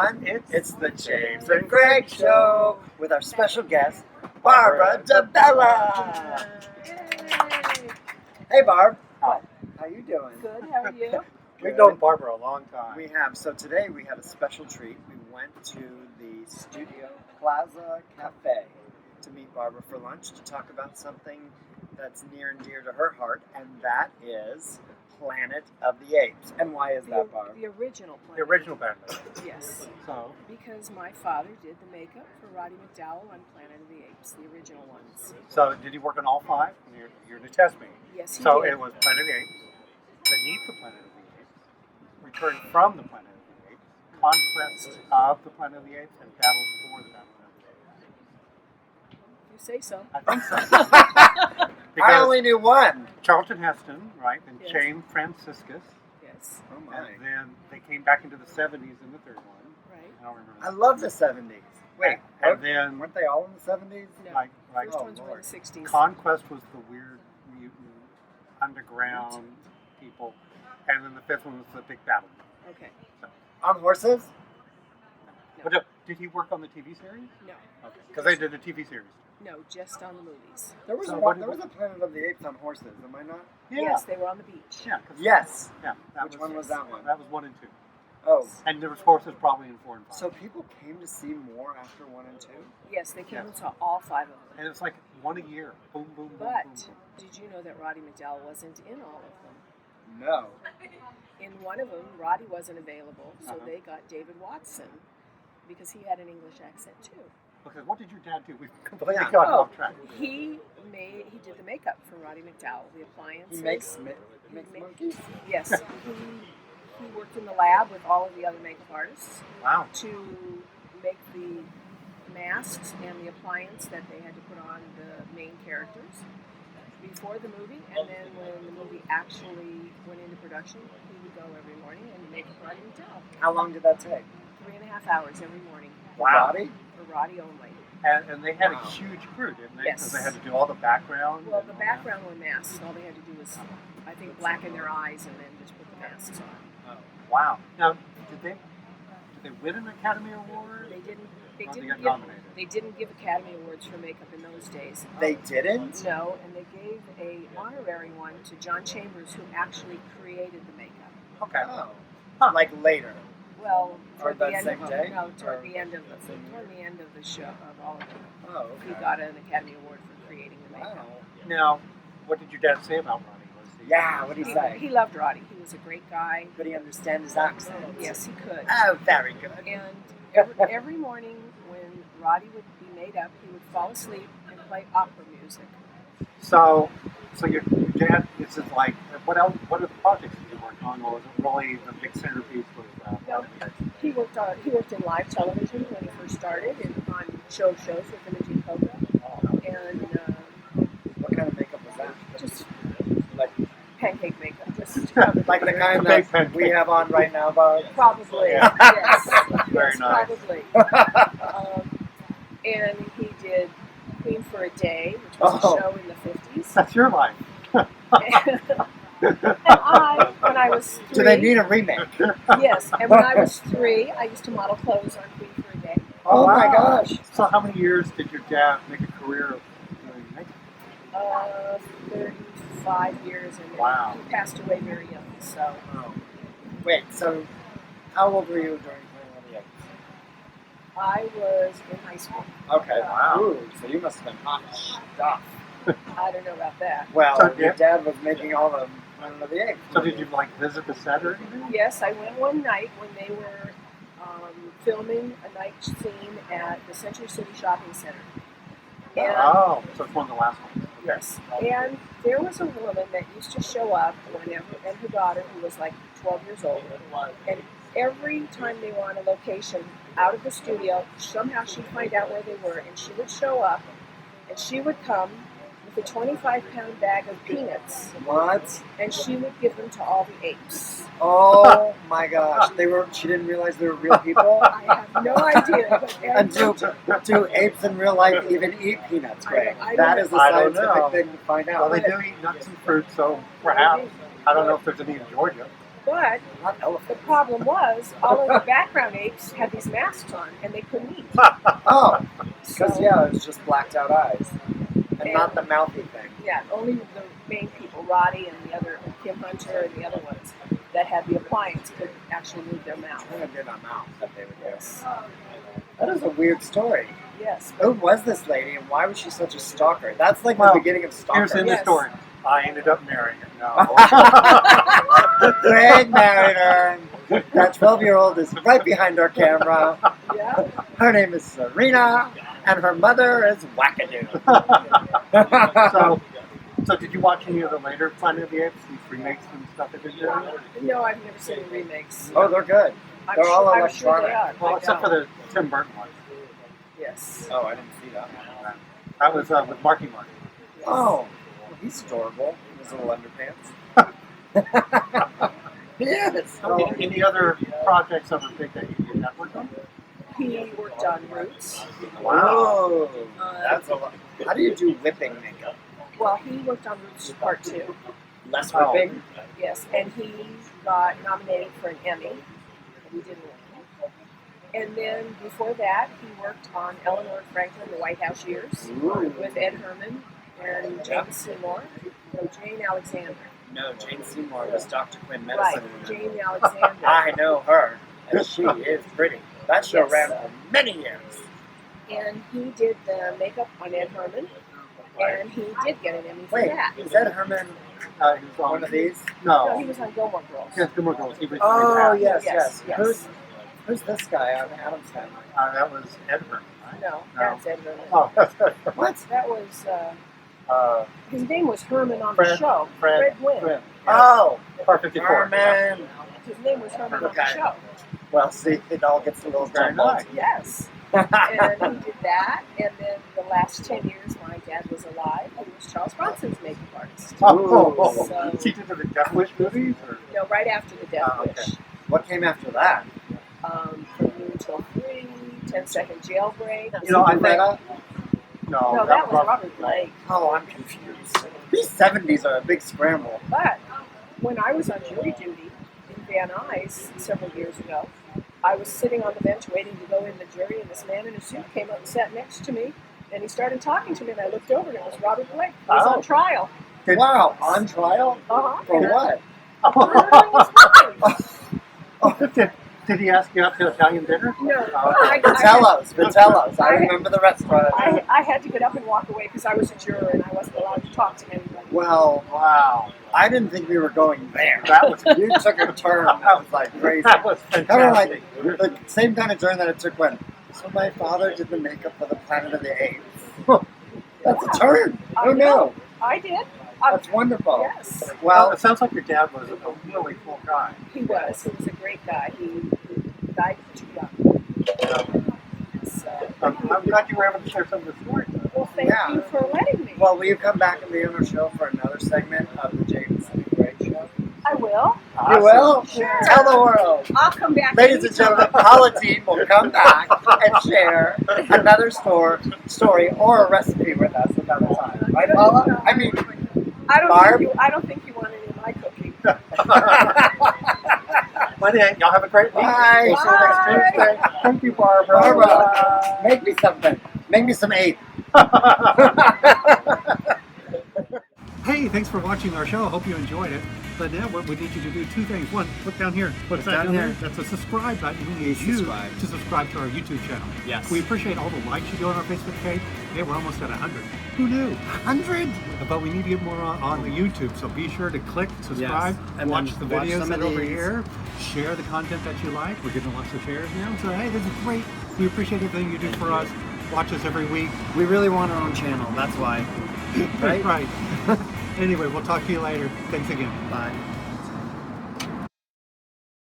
everyone. It's the James and Greg Show with our special guest, Barbara DiBella. Yay! Hey, Barb. Hi. How you doing? Good, how are you? We've known Barbara a long time. We have. So today we had a special treat. We went to the Studio Plaza Cafe to meet Barbara for lunch to talk about something that's near and dear to her heart, and that is Planet of the Apes. And why is that, Barb? The original Planet. The original band. Yes. So, Because my father did the makeup for Roddy McDowell on Planet of the Apes, the original ones. did he work on all five? You're to test me. Yes, he So did. it was Planet of the Apes, Beneath the Planet of the Apes, Return from the Planet of the Apes, Conquest of the Planet of the Apes, and Battle for the Planet of the Apes. You say so. I think so. I only knew one. Charlton Heston, right, and Yes. Chaim Franciscus, Yes. Oh my. and then they came back into the 70s in the third one. Right. I don't remember. I love the 70s. Wait, and then weren't they all in the 70s? No. like First oh, ones were in Lord. the 60s. Conquest was the weird mutant underground people, and then the fifth one was the big battle. Okay. On horses? But did he work on the TV series? No. Okay, because they did a TV series. No, just on the movies. There was So one. what There was a Planet of the Apes on horses. Am I not? Yes, they were on the beach. Yeah. 'Cause- Yes. Yeah. Which one was that one? That was 1 and 2, Oh, and there was horses probably in 4 and 5. so people came to see more after 1 and 2? Yes, they came Yes. and saw all 5 of them. and it's like one a year. Boom, boom, boom, But boom, boom. did you know that Roddy McDowell wasn't in all of them? No. In one of them, Roddy wasn't available, so Uh-huh. they got David Watson because he had an English accent too. Okay, what did your dad do? We've completely Yeah. gotten Oh, off track. he did the makeup for Roddy McDowell, the appliances. He makes He ma- monkeys? Yes, he worked in the lab with all of the other makeup artists Wow. to make the masks and the appliance that they had to put on the main characters before the movie, and then when the movie actually went into production, he would go every morning and make Roddy McDowell. How long did that take? 3.5 hours every morning Wow. Roddy? for Roddy only. And they had Wow. a huge crew, didn't they? Yes. Because they had to do all the background. Well, and the all that. background were masks. All they had to do was, I think, blacken their eyes and then just put the masks on. Wow. Now, did they win an Academy Award? They didn't. They Or they didn't got give. nominated? They didn't give Academy Awards for makeup in those days. They didn't? No, and they gave a honorary one to John Chambers, who actually created the makeup. Okay. Oh. Huh. Like later. Well, Or toward the that end same of day? no, toward Or- the end of the show of all of them. Oh, okay. He got an Academy Award for creating the makeup. Wow. Now, what did your dad say about Ronnie? Was he, Yeah, what did he say? He loved Roddy. He was a great guy. Could he understand his accent? Yes, he could. Oh, very good. And every morning when Roddy would be made up, he would fall asleep and play opera music. So your dad, this is like, what else? What are the projects that you worked on, or was it really the big centerpiece was? No, he worked in live television when he first started, and on shows with Imogene Coca, and What kind of makeup was that? just Like, pancake makeup, just covered like the in kind Big that pancake. we have on right now, Bob? probably, Yeah. yes, Very yes, nice. probably. And he did Queen for a Day, which was Oh. a show in the 50s. That's your life. And when I was 3, Do they need a remake? yes, and when I was 3, I used to model clothes on Queen for a Day. Oh my wow. gosh. So how many years did your dad make a career of doing makeup? 35 years, and then Wow. he passed away very young. So Oh. Wait, so how old were you during Planet of the Apes? I was in high school. Okay. Wow. Ooh, so you must have been hot stuff. I don't know about that. Well, So, your yeah. dad was making all the Planet of the Apes. So did you like visit the set or anything? Yes, I went one night when they were filming a night scene at the Century City Shopping Center. And, Oh, so it's one of the last ones. Okay. yes, and there was a woman that used to show up whenever, and her daughter, who was like 12 years old, and every time they were on a location out of the studio, somehow she'd find out where they were, and she would show up, and she would come with a 25-pound bag of peanuts, What? and she would give them to all the apes. Oh my gosh. She didn't realize they were real people? I have no idea. But And do apes in real life even eat peanuts, Greg? I don't That know. is a I don't scientific know. thing to find Well, out. they do eat nuts and fruit, so perhaps. I don't know if there's any in Georgia. But Not the elephants. problem was all of the background apes had these masks on and they couldn't eat. Oh, So, because yeah, it was just blacked out eyes, and not the mouthy thing. yeah, only the main people, Roddy and the other Kim Hunter and the other ones that had the appliance could actually move their mouth. I did not mouth that they would do. That is a weird story. Yes. Who was this lady, and why was she such a stalker? That's like Well, the beginning of stalker. Here's in the Yes. story. I ended up marrying her. No. Greg married her. That 12-year-old is right behind our camera. Yeah. Her name is Serena, and her mother is Wackadoo. So did you watch any of the later Planet of the Apes, these remakes and stuff that they're doing? No, I've never seen the remakes. Oh, they're good. I'm They're all I'm sure they electronic. are. Well, I except for know. the Tim Burton one. Yes. Oh, I didn't see that. That was with Marky Mark. Yes. Oh, well, he's adorable in his little underpants. Yes. So, any other projects that were big that you did not work on? He worked on Roots. Wow. That's a lot. How do you do whipping makeup? Well, he worked on Roots Part 2. Less Oh. whipping? Yes, and he got nominated for an Emmy. He didn't win. And then before that, he worked on Eleanor Franklin, The White House Years, Ooh. with Ed Herman and Jane Seymour. No, Jane Alexander. No, Jane Seymour was Dr. Quinn Right, Medicine. Jane Alexander. I know her, and she is pretty. That show Yes. ran for many years. And he did the makeup on Ed Herman, and he did get an Emmy for Wait, that. is Ed Herman He was on one of these? No, No. he was on Gilmore Girls. Yes, Gilmore Girls. He was Oh, yes, Yes, yes. yes. Who's this guy on Adam's Family? That was Ed Herman, right? No, that's Ed Herman. Oh, that's Ed Herman. What? That was, His his name was Herman on the Fred- show. Fred Gwynn. Quinn. Oh, Part 54. Herman. His name was Herman on the Okay. show. Well, see, it all gets a little Very jumbled. nice. Yes. And he did that, and then the last 10 years my dad was alive, he was Charles Bronson's makeup artist. Oh, So- he did the Death Wish movies? Or? No, right after the Death Oh, okay. Wish. What came after that? From Noon Till 3, 10-Second Jailbreak. You know, I think- Cinderella? No, that was Robert Blake. Oh, I'm confused. These 70s are a big scramble. But when I was on jury duty in Van Nuys several years ago, I was sitting on the bench waiting to go in the jury, and this man in a suit came up and sat next to me, and he started talking to me, and I looked over, and it was Robert Blake. He was Oh. on trial. Wow, on trial? Uh-huh. For what? Murdering his wife. Did he ask you out to Italian dinner? No, Oh, okay. Vitello's. I remember the restaurant. I had to get up and walk away because I was a juror and I wasn't allowed to talk to anybody. Well, Wow. I didn't think we were going there. That was You took a turn that was like crazy. That was Kind of like fantastic. the same kind of turn that it took when. So my father did the makeup for the Planet of the Apes. That's a turn. I Oh no, I did. that's wonderful. Yes, Well, Well, it sounds like your dad was a really cool guy. he was. He was a great guy. He died too young. So, I'm glad you were able to share some of the stories. well, thank Yeah. you for letting me. well, will you come back and be on our show for another segment of the James and Greg show? I will. You will? Sure. Tell the world. I'll come back. Ladies and anytime. gentlemen, Pauline will come back and share another story or a recipe with us another time. Right, Paula? I mean, Barb? I don't think you want any of my cooking. But y'all have a great week. Bye. We'll see you next Bye. Tuesday. Thank you, Barbara. Barbara, make me something. Make me some ape. Hey, thanks for watching our show. I hope you enjoyed it. But now what we need you to do two things. One, look down here. What's that down down here? there? That's a subscribe button. We need you Subscribe. to subscribe to our YouTube channel. Yes. We appreciate all the likes you do on our Facebook page. Hey, we're almost at 100. Who knew? 100? But we need to get more on the YouTube. So be sure to click, subscribe, Yes. And watch then the watch videos some that of are over these. here. Share the content that you like. We're getting lots of shares now. So hey, this is great. We appreciate everything you do for us. Watch us every week. We really want our own channel. That's why. Right? Right. Anyway, we'll talk to you later. Thanks again. Bye.